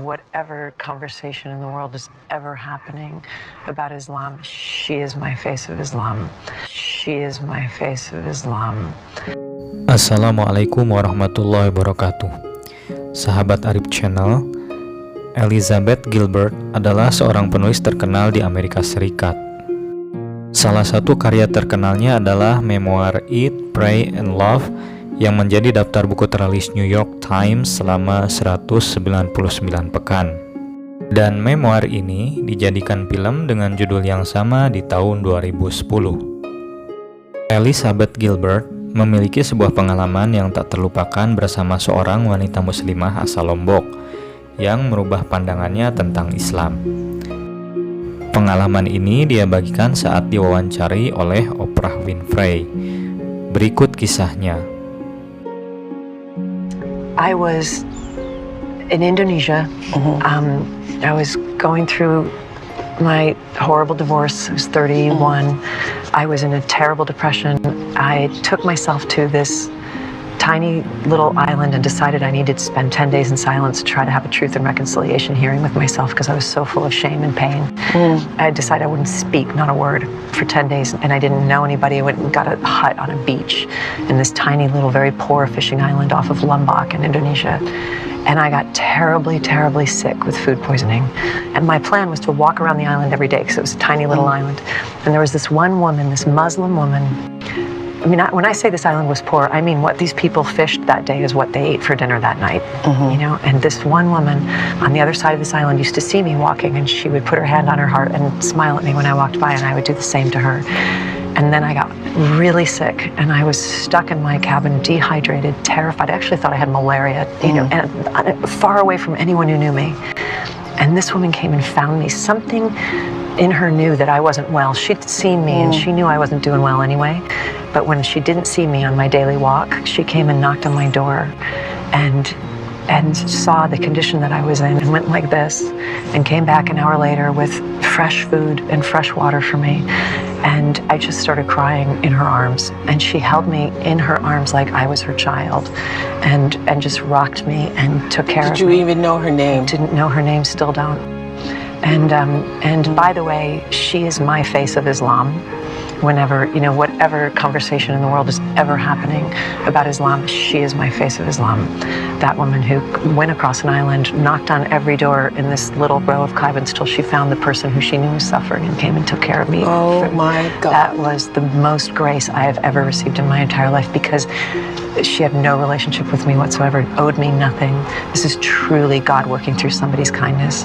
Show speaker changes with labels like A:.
A: Whatever conversation in the world is ever happening about Islam, she is my face of Islam. She is my face of Islam.
B: Assalamualaikum warahmatullahi wabarakatuh. Sahabat Arif Channel, Elizabeth Gilbert adalah seorang penulis terkenal di Amerika Serikat. Salah satu karya terkenalnya adalah memoir Eat, Pray, and Love yang menjadi daftar buku teralis New York Times selama 199 pekan. Dan memoir ini dijadikan film dengan judul yang sama di tahun 2010. Elizabeth Gilbert memiliki sebuah pengalaman yang tak terlupakan bersama seorang wanita muslimah asal Lombok yang merubah pandangannya tentang Islam. Pengalaman ini dia bagikan saat diwawancari oleh Oprah Winfrey. Berikut kisahnya.
A: I was in Indonesia. I was going through my horrible divorce. I was 31. I was in a terrible depression. I took myself to this tiny little island and decided I needed to spend 10 days in silence to try to have a truth and reconciliation hearing with myself because I was so full of shame and pain. I decided I wouldn't speak, not a word, for 10 days, and I didn't know anybody. I went and got a hut on a beach in this tiny little, very poor fishing island off of Lombok in Indonesia. And I got terribly, terribly sick with food poisoning. And my plan was to walk around the island every day because it was a tiny little island. And there was this one woman, this Muslim woman. I mean, when I say this island was poor, I mean what these people fished that day is what they ate for dinner that night, you know? And this one woman on the other side of this island used to see me walking, and she would put her hand on her heart and smile at me when I walked by, and I would do the same to her. And then I got really sick, and I was stuck in my cabin, dehydrated, terrified. I actually thought I had malaria, you know, and far away from anyone who knew me. And this woman came and found me. Something in her knew that I wasn't well. She'd seen me, and she knew I wasn't doing well anyway. But when she didn't see me on my daily walk, she came and knocked on my door and saw the condition that I was in and went like this and came back an hour later with fresh food and fresh water for me. And I just started crying in her arms, and she held me in her arms like I was her child and just rocked me and took care of me.
C: Did you even know her name?
A: Didn't know her name, still don't. And by the way, she is my face of Islam. Whenever, you know, whatever conversation in the world is ever happening about Islam, she is my face of Islam. That woman who went across an island, knocked on every door in this little row of cabins till she found the person who she knew was suffering and came and took care of me.
C: Oh my God.
A: That was the most grace I have ever received in my entire life, because she had no relationship with me whatsoever, owed me nothing. This is truly God working through somebody's kindness.